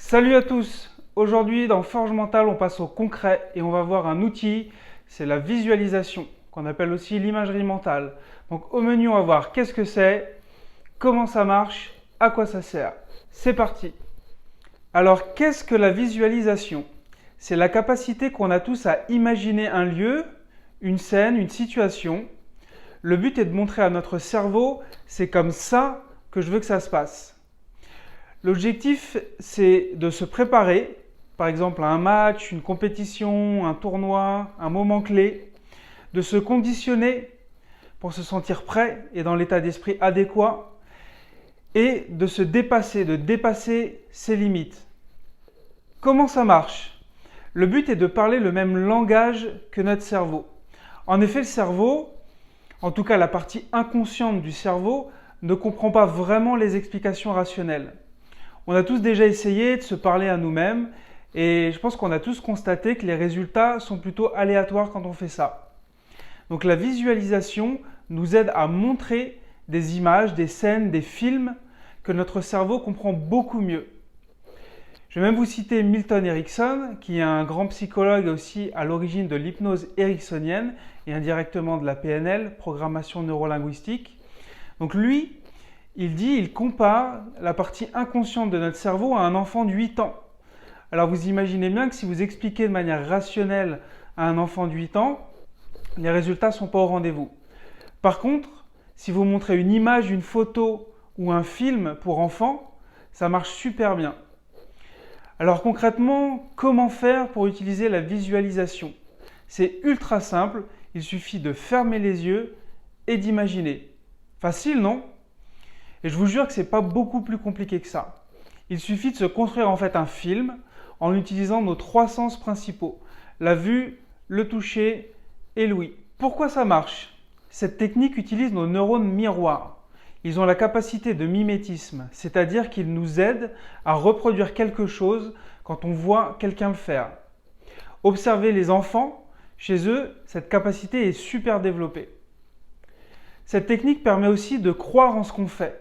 Salut à tous! Aujourd'hui dans Forge Mentale, on passe au concret et on va voir un outil, c'est la visualisation, qu'on appelle aussi l'imagerie mentale. Donc au menu, on va voir qu'est-ce que c'est, comment ça marche, à quoi ça sert. C'est parti! Alors qu'est-ce que la visualisation? C'est la capacité qu'on a tous à imaginer un lieu, une scène, une situation. Le but est de montrer à notre cerveau, c'est comme ça que je veux que ça se passe. L'objectif, c'est de se préparer, par exemple à un match, une compétition, un tournoi, un moment clé, de se conditionner pour se sentir prêt et dans l'état d'esprit adéquat, et de se dépasser, de dépasser ses limites. Comment ça marche? Le but est de parler le même langage que notre cerveau. En effet, le cerveau, en tout cas la partie inconsciente du cerveau, ne comprend pas vraiment les explications rationnelles. On a tous déjà essayé de se parler à nous-mêmes et je pense qu'on a tous constaté que les résultats sont plutôt aléatoires quand on fait ça. Donc la visualisation nous aide à montrer des images, des scènes, des films que notre cerveau comprend beaucoup mieux. Je vais même vous citer Milton Erickson, qui est un grand psychologue aussi à l'origine de l'hypnose ericksonienne et indirectement de la PNL, programmation neurolinguistique. Donc lui, il compare la partie inconsciente de notre cerveau à un enfant de 8 ans. Alors vous imaginez bien que si vous expliquez de manière rationnelle à un enfant de 8 ans, les résultats ne sont pas au rendez-vous. Par contre, si vous montrez une image, une photo ou un film pour enfants, ça marche super bien. Alors concrètement, comment faire pour utiliser la visualisation? C'est ultra simple, il suffit de fermer les yeux et d'imaginer. Facile, non? Et je vous jure que ce n'est pas beaucoup plus compliqué que ça. Il suffit de se construire en fait un film en utilisant nos 3 sens principaux. La vue, le toucher et l'ouïe. Pourquoi ça marche? Cette technique utilise nos neurones miroirs. Ils ont la capacité de mimétisme, c'est-à-dire qu'ils nous aident à reproduire quelque chose quand on voit quelqu'un le faire. Observez les enfants, chez eux, cette capacité est super développée. Cette technique permet aussi de croire en ce qu'on fait.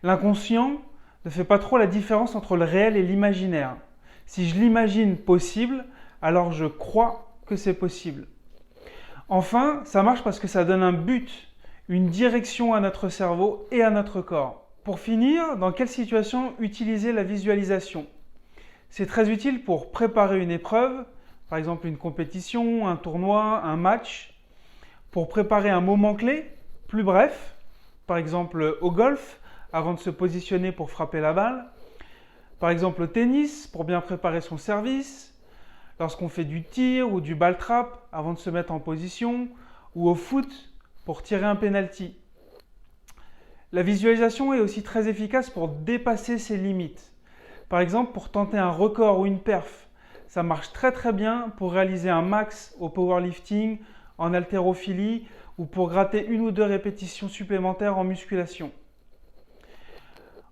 L'inconscient ne fait pas trop la différence entre le réel et l'imaginaire. Si je l'imagine possible, alors je crois que c'est possible. Enfin, ça marche parce que ça donne un but, une direction à notre cerveau et à notre corps. Pour finir, dans quelle situation utiliser la visualisation? C'est très utile pour préparer une épreuve, par exemple une compétition, un tournoi, un match, pour préparer un moment clé, plus bref, par exemple au golf, avant de se positionner pour frapper la balle. Par exemple au tennis, pour bien préparer son service. Lorsqu'on fait du tir ou du ball trap, avant de se mettre en position. Ou au foot, pour tirer un penalty. La visualisation est aussi très efficace pour dépasser ses limites. Par exemple, pour tenter un record ou une perf. Ça marche très bien pour réaliser un max au powerlifting, en haltérophilie ou pour gratter 1 ou 2 répétitions supplémentaires en musculation.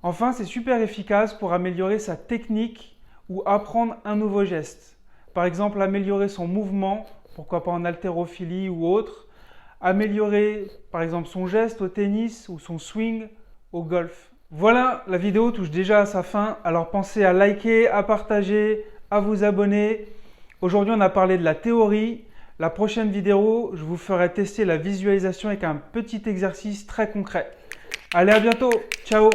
Enfin, c'est super efficace pour améliorer sa technique ou apprendre un nouveau geste. Par exemple, améliorer son mouvement, pourquoi pas en haltérophilie ou autre. Améliorer, par exemple, son geste au tennis ou son swing au golf. Voilà, la vidéo touche déjà à sa fin. Alors pensez à liker, à partager, à vous abonner. Aujourd'hui, on a parlé de la théorie. La prochaine vidéo, je vous ferai tester la visualisation avec un petit exercice très concret. Allez, à bientôt. Ciao.